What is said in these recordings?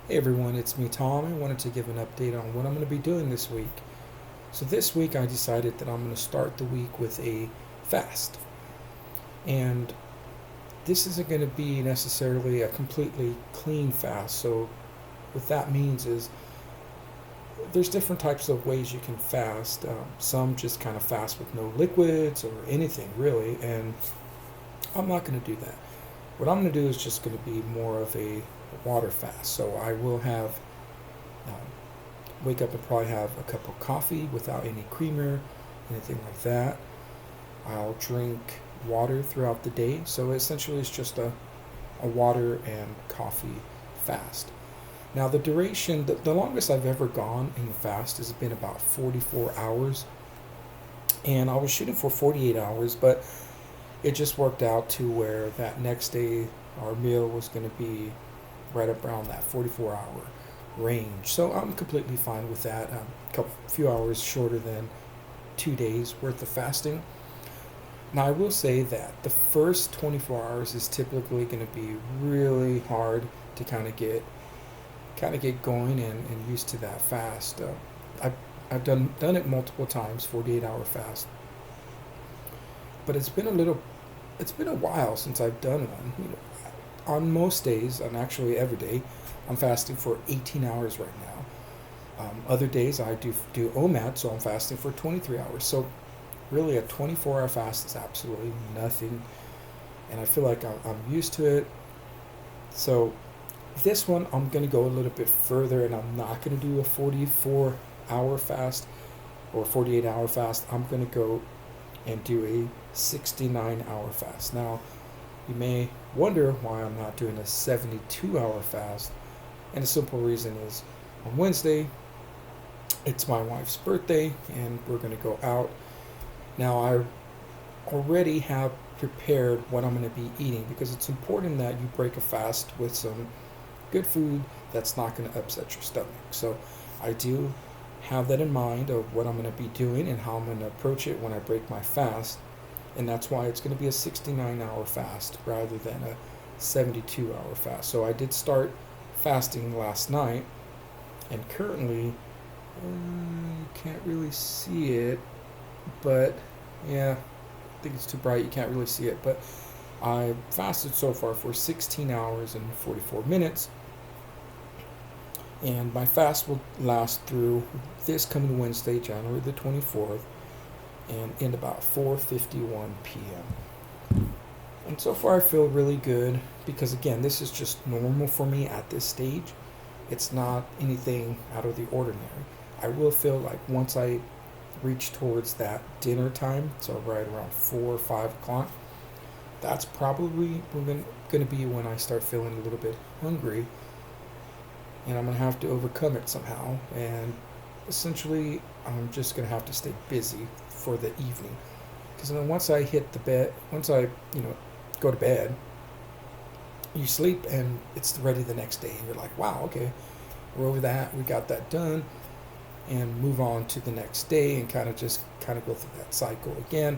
Hey everyone, it's me Tom. I wanted to give an update on what I'm going to be doing this week. So this week I decided that I'm going to start the week with a fast. And this isn't going to be necessarily a completely clean fast. So what that means is there's different types of ways you can fast. Some just kind of fast with no liquids or anything really, and I'm not going to do that. What I'm going to do is just going to be more of a water fast. So I will have um, wake up and probably have a cup of coffee without any creamer, anything like that. I'll drink water throughout the day. So essentially, it's just a water and coffee fast. Now, the duration, the longest I've ever gone in the fast has been about 44 hours. And I was shooting for 48 hours, but it just worked out to where that next day our meal was going to be right up around that 44-hour range. So I'm completely fine with that. Few hours shorter than 2 days worth of fasting. Now I will say that the first 24 hours is typically going to be really hard to kind of get going and used to that fast. I've done it multiple times, 48-hour fast, but it's been a while since I've done one. On most days, and actually every day, I'm fasting for 18 hours right now. Other days I do OMAD, so I'm fasting for 23 hours. So really, a 24-hour fast is absolutely nothing, and I feel like I'm used to it. So this one, I'm gonna go a little bit further, and I'm not gonna do a 44-hour fast or 48-hour fast. I'm gonna go and do a 69-hour fast. Now, you may wonder why I'm not doing a 72-hour fast, and the simple reason is on Wednesday, it's my wife's birthday, and we're going to go out. Now, I already have prepared what I'm going to be eating because it's important that you break a fast with some good food that's not going to upset your stomach. So, I do have that in mind of what I'm going to be doing and how I'm going to approach it when I break my fast. And that's why it's going to be a 69-hour fast rather than a 72-hour fast. So I did start fasting last night, and currently, you can't really see it, but yeah, I think it's too bright, you can't really see it, but I fasted so far for 16 hours and 44 minutes, and my fast will last through this coming Wednesday, January the 24th, and end about 4:51 p.m. And so far I feel really good because again, this is just normal for me at this stage. It's not anything out of the ordinary. I will feel like once I reach towards that dinner time, so right around 4 or 5 o'clock, that's probably going to be when I start feeling a little bit hungry, and I'm going to have to overcome it somehow. And essentially, I'm just going to have to stay busy for the evening. Because then once I hit the bed, once I, go to bed, you sleep and it's ready the next day. And you're like, wow, okay, we're over that. We got that done. And move on to the next day and kind of go through that cycle again.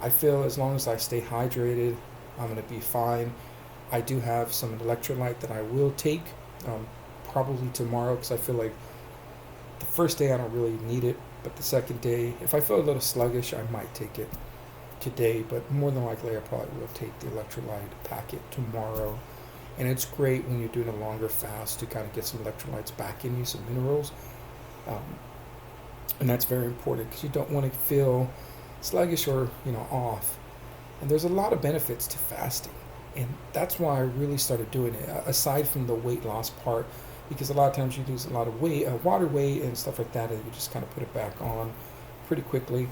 I feel as long as I stay hydrated, I'm going to be fine. I do have some electrolyte that I will take probably tomorrow because I feel like the first day I don't really need it, but the second day, if I feel a little sluggish, I might take it today, but more than likely I probably will take the electrolyte packet tomorrow. And it's great when you're doing a longer fast to kind of get some electrolytes back in you, some minerals. Um, and that's very important because you don't want to feel sluggish or, off. And there's a lot of benefits to fasting. And that's why I really started doing it, aside from the weight loss part, because a lot of times you lose a lot of weight, water weight and stuff like that, and you just kind of put it back on pretty quickly.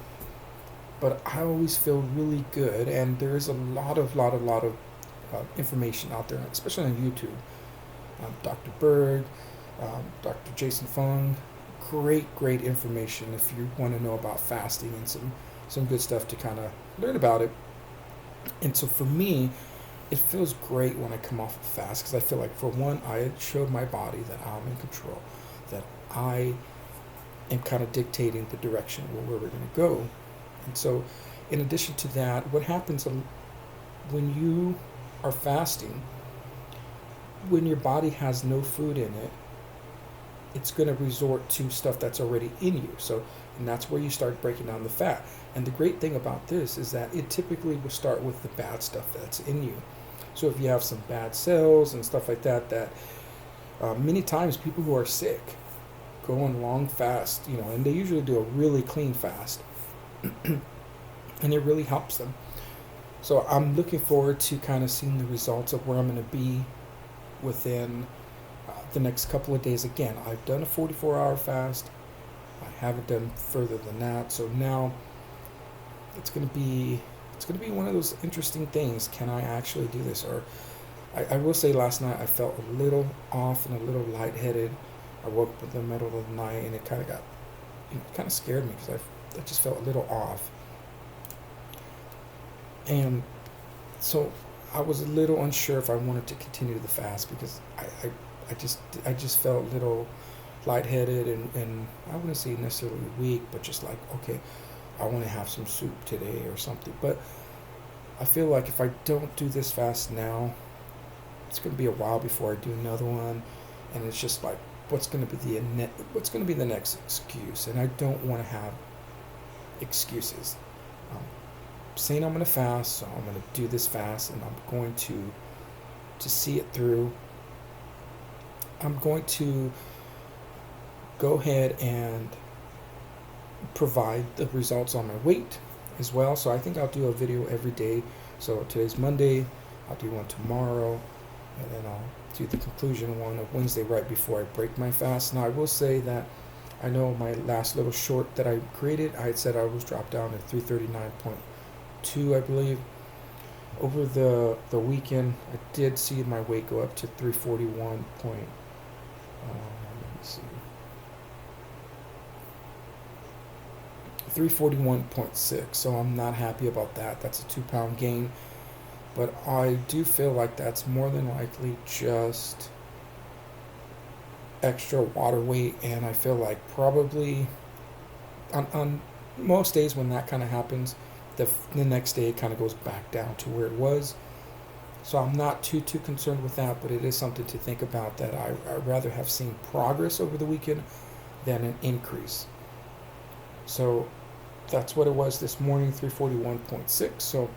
But I always feel really good, and there is a lot of information out there, especially on YouTube. Dr. Berg, Dr. Jason Fung, great information if you want to know about fasting and some good stuff to kind of learn about it. And so for me, it feels great when I come off a fast because I feel like, for one, I showed my body that I'm in control, that I am kind of dictating the direction where we're going to go. And so, in addition to that, what happens when you are fasting, when your body has no food in it, it's going to resort to stuff that's already in you. So, and that's where you start breaking down the fat. And the great thing about this is that it typically will start with the bad stuff that's in you. So if you have some bad cells and stuff like that, many times people who are sick go on long fast, and they usually do a really clean fast, and it really helps them. So I'm looking forward to kind of seeing the results of where I'm going to be within the next couple of days. Again, I've done a 44-hour fast. I haven't done further than that. So now it's going to be one of those interesting things. Can I actually do this? Or I will say last night I felt a little off and a little lightheaded. I woke up in the middle of the night and it kind of scared me because I just felt a little off. And so I was a little unsure if I wanted to continue the fast because I just felt a little lightheaded and I wouldn't say necessarily weak, but just like, okay, I want to have some soup today or something. But I feel like if I don't do this fast now, it's going to be a while before I do another one, and it's just like, what's going to be the next excuse? And I don't want to have excuses. Saying I'm going to fast, so I'm going to do this fast, and I'm going to see it through. I'm going to go ahead and provide the results on my weight as well. So I think I'll do a video every day. So today's Monday, I'll do one tomorrow, and then I'll do the conclusion one of Wednesday right before I break my fast. Now I will say that I know my last little short that I created, I had said I was dropped down to 339.2, I believe. Over the weekend, I did see my weight go up to 341 point. Let me see. 341.6, so I'm not happy about that. That's a 2-pound gain, but I do feel like that's more than likely just extra water weight, and I feel like probably on most days when that kind of happens, the next day it kind of goes back down to where it was. So I'm not too concerned with that, but it is something to think about, that I'd rather have seen progress over the weekend than an increase. So that's what it was this morning, 341.6. So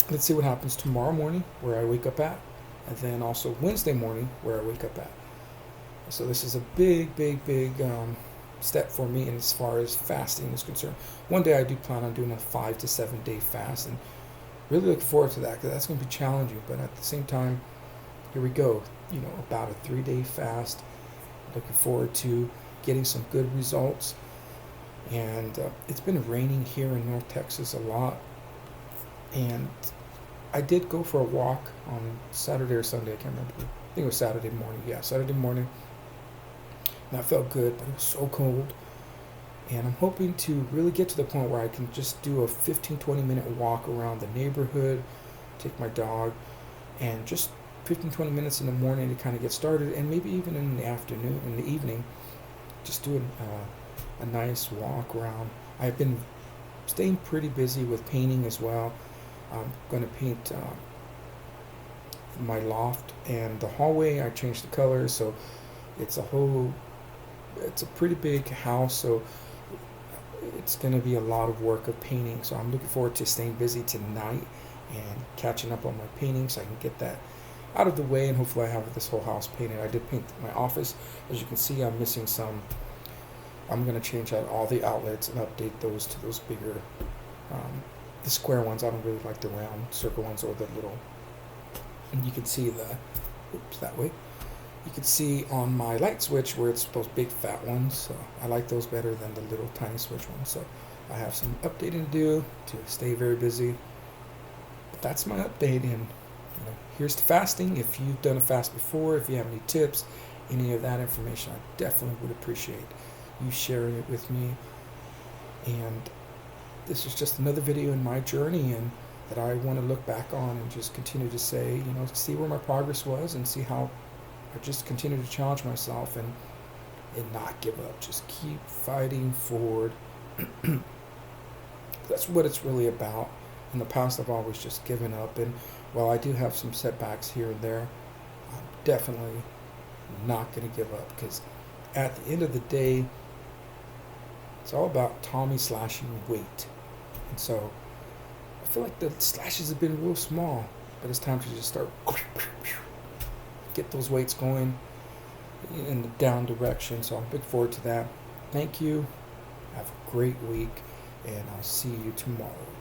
let's see what happens tomorrow morning, where I wake up at, and then also Wednesday morning, where I wake up at. So this is a big step for me as far as fasting is concerned. One day I do plan on doing a 5 to 7 day fast, and really looking forward to that because that's going to be challenging. But at the same time, here we go. About a 3-day fast. Looking forward to getting some good results. And it's been raining here in North Texas a lot. And I did go for a walk on Saturday or Sunday. I can't remember. I think it was Saturday morning. Yeah, Saturday morning. And that felt good, but it was so cold. And I'm hoping to really get to the point where I can just do a 15-20 minute walk around the neighborhood, take my dog, and just 15-20 minutes in the morning to kind of get started, and maybe even in the afternoon, in the evening, just doing a nice walk around. I've been staying pretty busy with painting as well. I'm going to paint my loft and the hallway. I changed the colors, so it's a pretty big house, so it's going to be a lot of work of painting. So I'm looking forward to staying busy tonight and catching up on my painting so I can get that out of the way, and hopefully I have this whole house painted. I did paint my office. As you can see, I'm missing some. I'm going to change out all the outlets and update those to those bigger, the square ones. I don't really like the round circle ones or the little. And you can see that way. You can see on my light switch where it's those big fat ones. So I like those better than the little tiny switch ones. So I have some updating to do to stay very busy. But that's my update, and here's to fasting. If you've done a fast before, if you have any tips, any of that information, I definitely would appreciate you sharing it with me. And this is just another video in my journey, and that I want to look back on and just continue to say, see where my progress was, and see how I just continue to challenge myself and not give up. Just keep fighting forward. That's what it's really about. In the past, I've always just given up, and while I do have some setbacks here and there, I'm definitely not going to give up, because at the end of the day, it's all about Tommy slashing weight. And so I feel like the slashes have been real small, but it's time to just start get those weights going in the down direction. So I'm looking forward to that. Thank you. Have a great week, and I'll see you tomorrow.